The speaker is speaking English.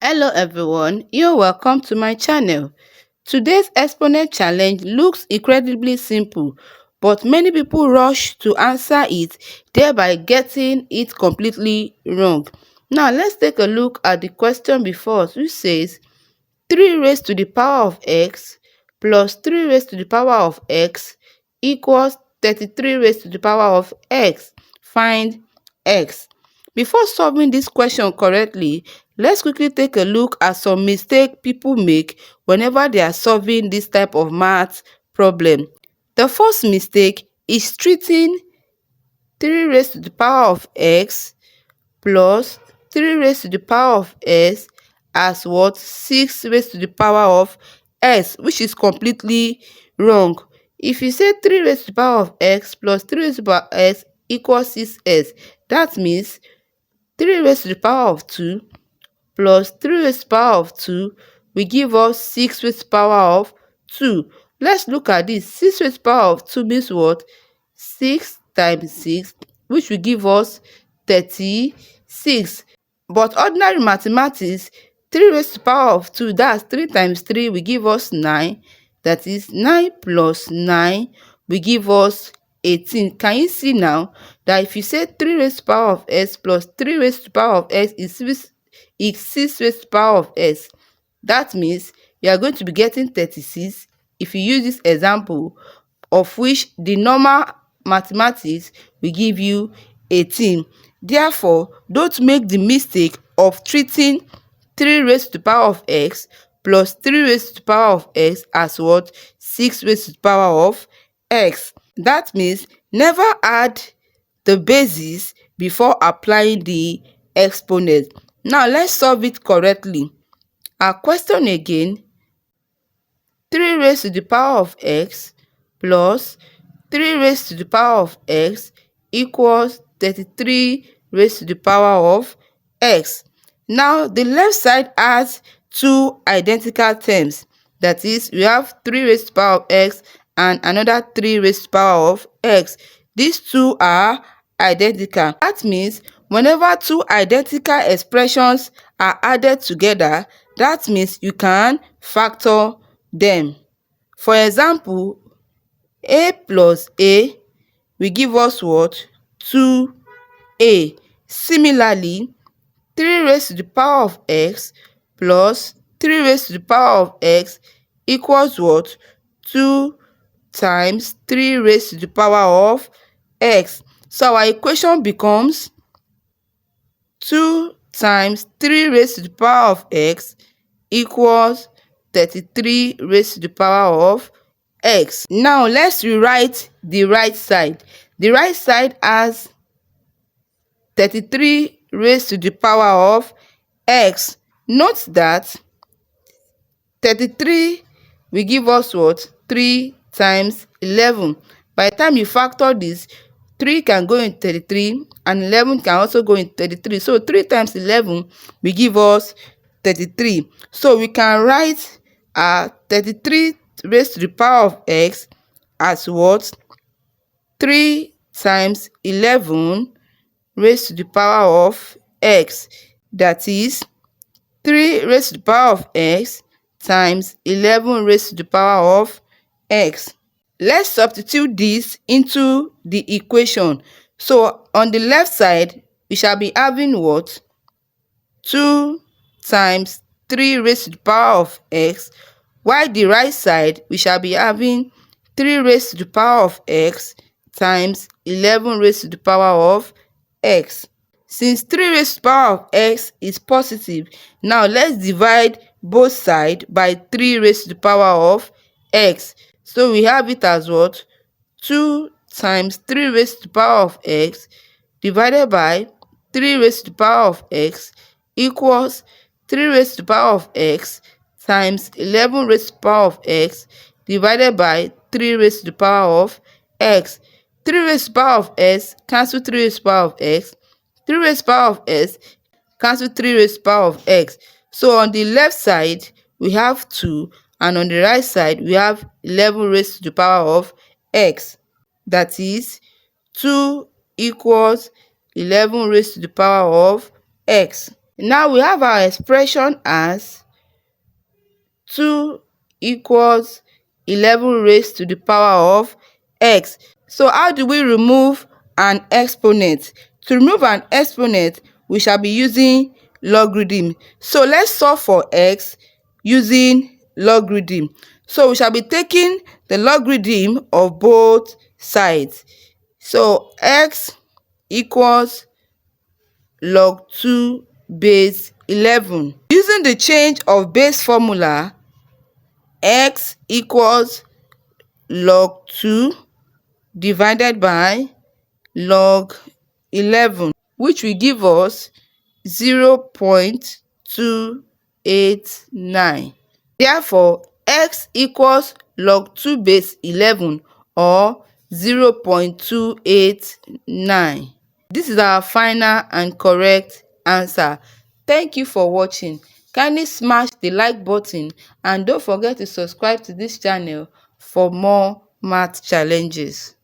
Hello everyone, you're welcome to my channel. Today's exponent challenge looks incredibly simple, but many people rush to answer it, thereby getting it completely wrong. Now let's take a look at the question before us, which says 3 raised to the power of x plus 3 raised to the power of x equals 33 raised to the power of x. Find x. Before solving this question correctly, let's quickly take a look at some mistakes people make whenever they are solving this type of math problem. The first mistake is treating 3 raised to the power of x plus 3 raised to the power of s as what? 6 raised to the power of s, which is completely wrong. If you say 3 raised to the power of x plus 3 raised to the power of s equals 6s, that means 3 raised to the power of 2 plus 3 raised to the power of 2 will give us 6 raised to the power of 2. Let's look at this. 6 raised to the power of 2 means what? 6 times 6, which will give us 36. But ordinary mathematics, 3 raised to the power of 2, that's 3 times 3 will give us 9. That is 9 plus 9 will give us 18. Can you see now that if you say 3 raised to the power of s plus 3 raised to the power of s is 6 raised to the power of s, that means you are going to be getting 36 if you use this example, of which the normal mathematics will give you 18. Therefore, don't make the mistake of treating 3 raised to the power of x plus 3 raised to the power of x as what? 6 raised to the power of x. That means never add the basis before applying the exponent. Now let's solve it correctly. Our question again: 3 raised to the power of x plus 3 raised to the power of x equals 33 raised to the power of x. Now the left side has two identical terms. That is, we have 3 raised to the power of x and another 3 raised to the power of x. These two are identical. That means whenever two identical expressions are added together, that means you can factor them. For example, a plus a will give us what? 2a. Similarly, 3 raised to the power of x plus 3 raised to the power of x equals what? 2 times 3 raised to the power of x. So our equation becomes 2 times 3 raised to the power of x equals 33 raised to the power of x. Now let's rewrite the right side. The right side has 33 raised to the power of x. Note that 33 will give us what? 3 times 11. By the time you factor this, 3 can go in 33 and 11 can also go in 33. So 3 times 11 will give us 33. So we can write 33 raised to the power of x as what? 3 times 11 raised to the power of x. That is 3 raised to the power of x times 11 raised to the power of x. Let's substitute this into the equation. So on the left side, we shall be having what? 2 times 3 raised to the power of x, while the right side, we shall be having 3 raised to the power of x times 11 raised to the power of x. Since 3 raised to the power of x is positive, now let's divide both sides by 3 raised to the power of x. So we have it as what? 2 times 3 raised to the power of x divided by 3 raised to the power of x equals 3 raised to the power of x times 11 raised to the power of x divided by 3 raised to the power of x. 3 raised to the power of s cancel 3 raised to the power of x. 3 raised to the power of s cancel 3 raised to the power of x. So on the left side, we have 2, and on the right side, we have 11 raised to the power of x. That is 2 equals 11 raised to the power of x. Now we have our expression as 2 equals 11 raised to the power of x. So how do we remove an exponent? To remove an exponent, we shall be using logarithm. So let's solve for x using logarithm. So we shall be taking the logarithm of both sides. So x equals log 2 base 11. Using the change of base formula, x equals log 2 divided by log 11, which will give us 0.289. Therefore, x equals log 2 base 11 or 0.289. This is our final and correct answer. Thank you for watching. Kindly smash the like button and don't forget to subscribe to this channel for more math challenges.